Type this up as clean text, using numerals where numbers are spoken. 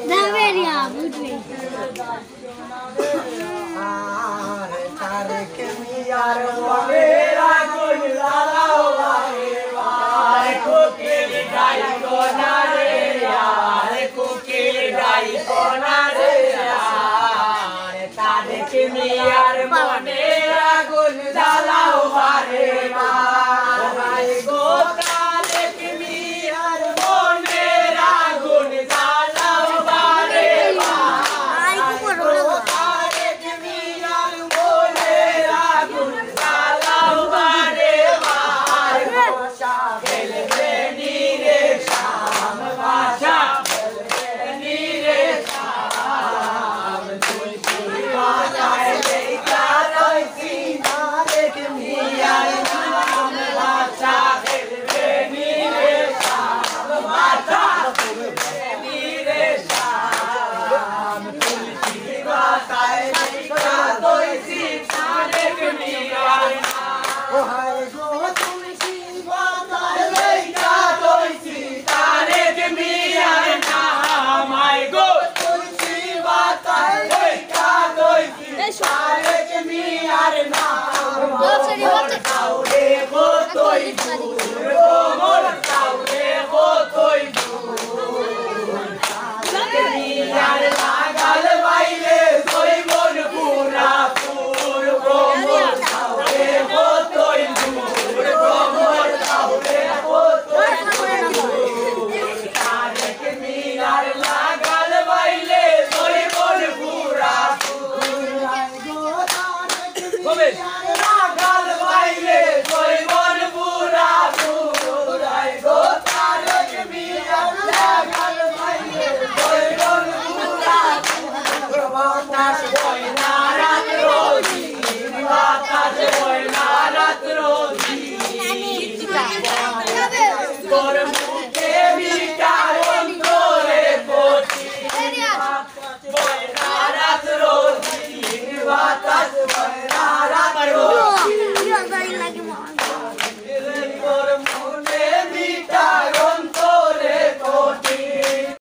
Daveria, বুঝবে আরে তারেকে মিয়ার মনের আগুন জ্বালাও বারে বারে কোকিল গাই কোনা রে আরে কোকিল গাই কোনা রে আরে তারেকে মিয়ার মনের আগুন জ্বালাও বারে বারে গো তারেকে মিয়ার মনের আগুন জ্বালাও বারে Boy,